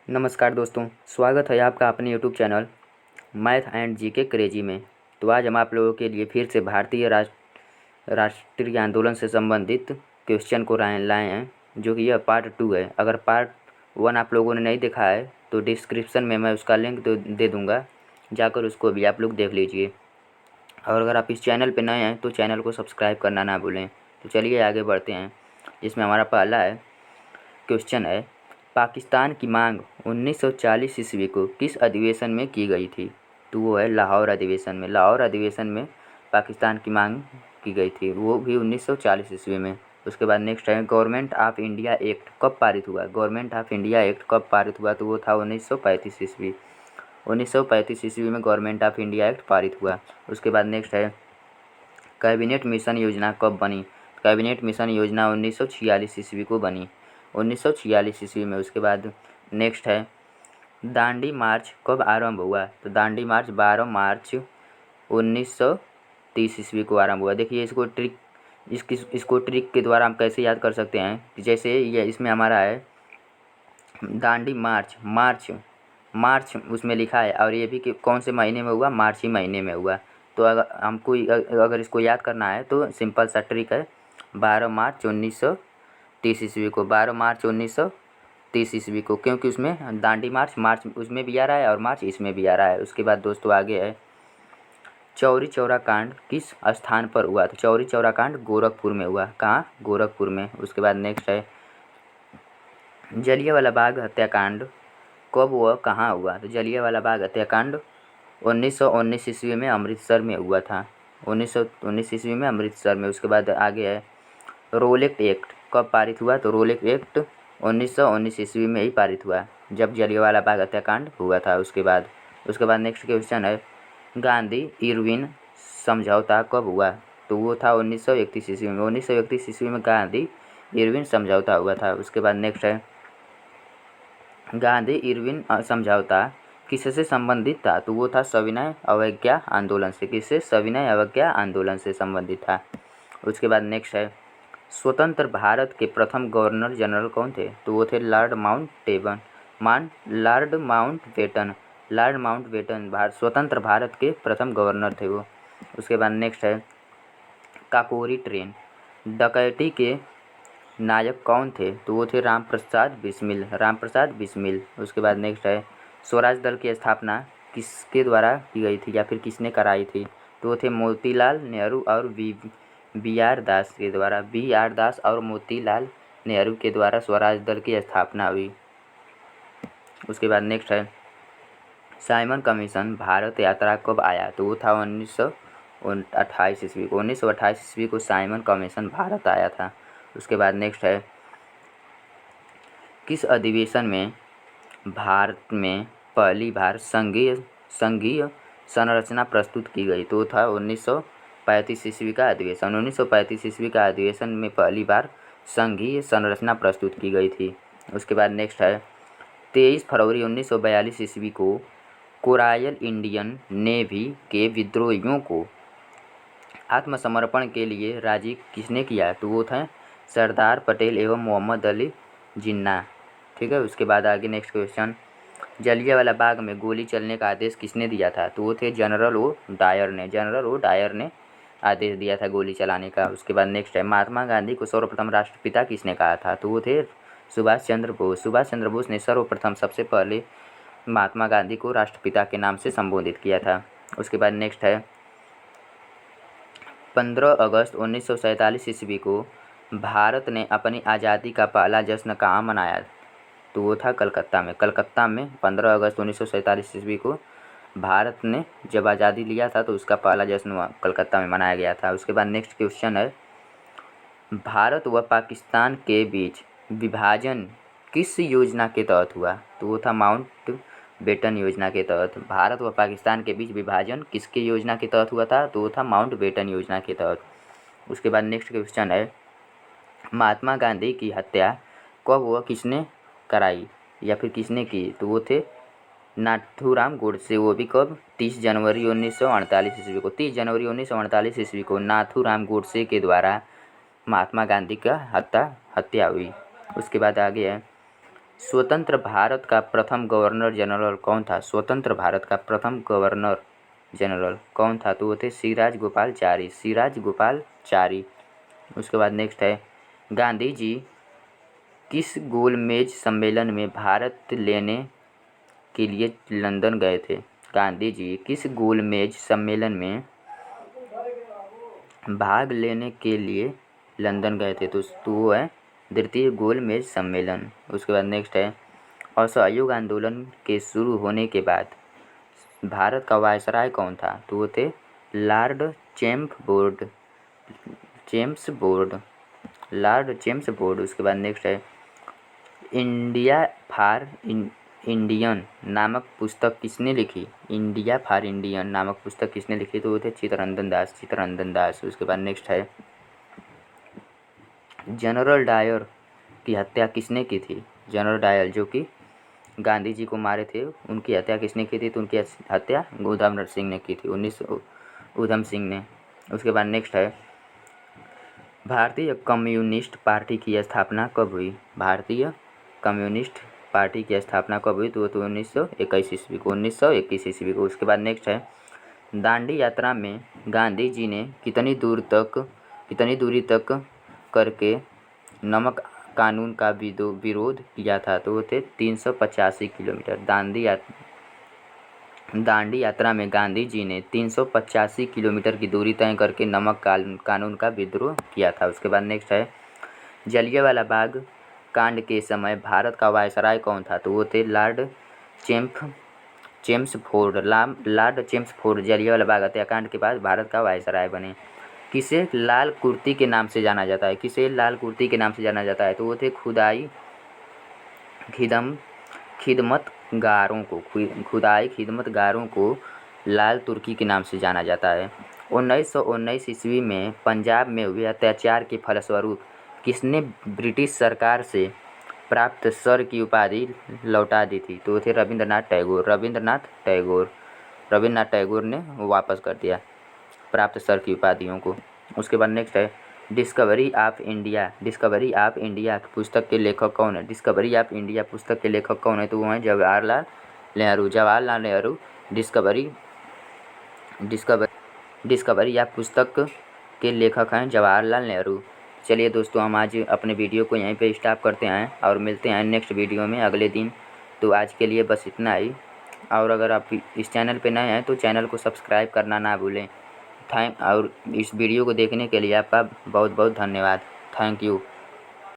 नमस्कार दोस्तों, स्वागत है आपका अपने YouTube channel math and GK crazy में। तो आज हम आप लोगों के लिए फिर से भारतीय राष्ट्रीय आंदोलन से संबंधित क्वेश्चन को लाए हैं, जो कि यह पार्ट 2 है। अगर पार्ट 1 आप लोगों ने नहीं देखा है तो डिस्क्रिप्शन में मैं उसका लिंक दे दूँगा, जाकर उसको भी आप लोग देख लीजिए। और अगर आप इस चैनल पर नए हैं तो चैनल को सब्सक्राइब करना ना भूलें। तो चलिए आगे बढ़ते हैं, जिसमें हमारा पहला क्वेश्चन है, पाकिस्तान की मांग 1940 ईस्वी को किस अधिवेशन में की गई थी? तो वो है लाहौर अधिवेशन में। लाहौर अधिवेशन में पाकिस्तान की मांग की गई थी, वो भी 1940 ईस्वी में। उसके बाद नेक्स्ट है, गवर्नमेंट ऑफ इंडिया एक्ट कब पारित हुआ? गवर्नमेंट ऑफ इंडिया एक्ट कब पारित हुआ? तो वो था 1935 ईस्वी। 1935 ईस्वी में गवर्नमेंट ऑफ इंडिया एक्ट पारित हुआ। उसके बाद नेक्स्ट है, कैबिनेट मिशन योजना कब बनी? कैबिनेट मिशन योजना 1946 ईस्वी को बनी, 1946 ईस्वी में। उसके बाद नेक्स्ट है, दांडी मार्च कब आरंभ हुआ? तो दांडी मार्च 12 मार्च 1930 ईस्वी को आरंभ हुआ। देखिए इसको ट्रिक के द्वारा हम कैसे याद कर सकते हैं कि जैसे ये इसमें हमारा है दांडी मार्च, मार्च उसमें लिखा है, और ये भी कि कौन से महीने में हुआ? मार्च ही महीने में हुआ। तो अगर इसको याद करना है तो सिंपल सा ट्रिक है, 12 मार्च 1930 ईस्वी को, 12 मार्च 1930 ईस्वी को, क्योंकि उसमें दांडी मार्च उसमें भी आ रहा है और मार्च इसमें भी आ रहा है। उसके बाद दोस्तों आगे है, चौरी चौरा कांड किस स्थान पर हुआ? तो चौरी चौरा कांड गोरखपुर में हुआ। कहाँ? गोरखपुर में। उसके बाद नेक्स्ट है, जलियांवाला बाग हत्याकांड कब व कहाँ हुआ? तो जलियांवाला बाग हत्याकांड 1919 ईस्वी में अमृतसर में हुआ था, 1919 ईस्वी में अमृतसर में। उसके बाद आगे है, रोलेक्ट एक्ट कब पारित हुआ? तो रोलेक्ट एक्ट 1919 ईस्वी में ही पारित हुआ, जब जलियांवाला बाग हत्याकांड हुआ था। उसके बाद नेक्स्ट क्वेश्चन है, गांधी इरविन समझौता कब हुआ? तो वो था 1931 ईस्वी में, 1931 ईस्वी में गांधी इरविन समझौता हुआ था। उसके बाद नेक्स्ट है, गांधी इरविन समझौता किससे संबंधित था? तो वो था सविनय अवज्ञा आंदोलन से। किससे? सविनय अवज्ञा आंदोलन से संबंधित था। उसके बाद नेक्स्ट है, स्वतंत्र भारत के प्रथम गवर्नर जनरल कौन थे? तो वो थे लॉर्ड माउंटबेटन स्वतंत्र भारत के प्रथम गवर्नर थे वो। उसके बाद नेक्स्ट है, काकोरी ट्रेन डकैती के नायक कौन थे? तो वो थे रामप्रसाद बिस्मिल। उसके बाद नेक्स्ट है, स्वराज दल की स्थापना किसके द्वारा की गई थी या फिर किसने कराई थी? तो वो थे मोतीलाल नेहरू और बी आर दास के द्वारा। बी आर दास और मोतीलाल नेहरू के द्वारा स्वराज दल की स्थापना हुई। उसके बाद नेक्स्ट है, साइमन कमीशन भारत यात्रा कब आया? तो वो था 1928 ईस्वी को, 1928 ईस्वी को साइमन कमीशन भारत आया था। उसके बाद नेक्स्ट है, किस अधिवेशन में भारत में पहली बार संघीय संरचना प्रस्तुत की गई? तो था 1935 ईस्वी का अधिवेशन। 1935 ईस्वी का अधिवेशन में पहली बार संघीय संरचना प्रस्तुत की गई थी। उसके बाद नेक्स्ट है, 23 फरवरी 1942 ईस्वी को कोरायल इंडियन नेवी के विद्रोहियों को आत्मसमर्पण के लिए राजी किसने किया? तो वो थे सरदार पटेल एवं मोहम्मद अली जिन्ना। ठीक है। उसके बाद आगे नेक्स्ट क्वेश्चन, जलियांवाला बाग में गोली चलने का आदेश किसने दिया था? तो वो थे जनरल ओ डायर ने आदेश दिया था गोली चलाने का। उसके बाद नेक्स्ट है, महात्मा गांधी को सर्वप्रथम राष्ट्रपिता किसने कहा था? तो वो थे सुभाष चंद्र बोस ने सर्वप्रथम सबसे पहले महात्मा गांधी को राष्ट्रपिता के नाम से संबोधित किया था। उसके बाद नेक्स्ट है, 15 अगस्त 1947 ईस्वी को भारत ने अपनी आज़ादी का पहला जश्न कहाँ मनाया? तो वो था कलकत्ता में 15 अगस्त 1947 ईस्वी को भारत ने जब आज़ादी लिया था तो उसका पहला जश्न कलकत्ता में मनाया गया था। उसके बाद नेक्स्ट क्वेश्चन है, भारत व पाकिस्तान के बीच विभाजन किस योजना के तहत हुआ? तो वो था माउंटबेटन योजना के तहत। भारत व पाकिस्तान के बीच विभाजन किसके योजना के तहत हुआ था? तो वो था माउंटबेटन योजना के तहत। उसके बाद नेक्स्ट क्वेश्चन है, महात्मा गांधी की हत्या कब व किसने कराई या फिर किसने की? तो वो थे नाथूराम गोडसे। वो भी कब? 30 जनवरी 1948 ईस्वी को। 30 जनवरी 1948 ईस्वी को नाथूराम गोडसे के द्वारा महात्मा गांधी का हत्या हुई। उसके बाद आगे है, स्वतंत्र भारत का प्रथम गवर्नर जनरल कौन था? स्वतंत्र भारत का प्रथम गवर्नर जनरल कौन था? तो वो थे सिराज गोपालचारी, सिराज गोपालचारी। उसके बाद नेक्स्ट है, गांधी जी किस गोलमेज सम्मेलन में भारत लेने के लिए लंदन गए थे? गांधी जी किस गोलमेज सम्मेलन में भाग लेने के लिए लंदन गए थे? तो वो है द्वितीय गोलमेज सम्मेलन। उसके बाद नेक्स्ट है, असहयोग आंदोलन के शुरू होने के बाद भारत का वायसराय कौन था? तो वो थे लॉर्ड चेम्सफोर्ड। उसके बाद नेक्स्ट है, इंडिया फॉर इंडियन नामक पुस्तक किसने लिखी? इंडिया फॉर इंडियन नामक पुस्तक किसने लिखी? तो वो थे चित्तरंजन दास। उसके बाद नेक्स्ट है, जनरल डायर की हत्या किसने की थी? जनरल डायर जो कि गांधी जी को मारे थे, उनकी हत्या किसने की थी? तो उनकी हत्या उधम सिंह ने की थी, उधम सिंह ने। उसके बाद नेक्स्ट है, भारतीय कम्युनिस्ट पार्टी की स्थापना कब हुई? भारतीय कम्युनिस्ट पार्टी की स्थापना कब हुई? तो 1921 ईस्वी को, 1921 ईस्वी को। उसके बाद नेक्स्ट है, दांडी यात्रा में गांधी जी ने कितनी दूरी तक करके नमक कानून का विरोध किया था? तो वो थे 385 किलोमीटर। दांडी यात्रा में गांधी जी ने 385 किलोमीटर की दूरी तय करके नमक कानून का विद्रोह किया था। उसके बाद नेक्स्ट है, जलियांवाला बाग कांड के समय भारत का वायसराय कौन था? तो वो थे लॉर्ड चेम्सफोर्ड जलियांवाला बाग हत्याकांड के बाद भारत का वायसराय बने। किसे लाल कुर्ती के नाम से जाना जाता है? किसे लाल कुर्ती के नाम से जाना जाता है? तो वो थे खुदाई खिदमतगारों को लाल तुर्की के नाम से जाना जाता है। 1919 ईस्वी में पंजाब में हुए अत्याचार के फलस्वरूप किसने ब्रिटिश सरकार से प्राप्त सर की उपाधि लौटा दी थी? तो वो थे रविंद्रनाथ टैगोर ने वापस कर दिया प्राप्त सर की उपाधियों को। उसके बाद नेक्स्ट है, डिस्कवरी ऑफ इंडिया पुस्तक के लेखक कौन है? डिस्कवरी ऑफ इंडिया पुस्तक के लेखक कौन है? तो वो हैं जवाहरलाल नेहरू। डिस्कवरी ऑफ पुस्तक के लेखक हैं जवाहरलाल नेहरू। चलिए दोस्तों, हम आज अपने वीडियो को यहीं पे स्टॉप करते हैं और मिलते हैं नेक्स्ट वीडियो में अगले दिन। तो आज के लिए बस इतना ही, और अगर आप इस चैनल पे नए हैं तो चैनल को सब्सक्राइब करना ना भूलें। और इस वीडियो को देखने के लिए आपका बहुत बहुत धन्यवाद। Thank you.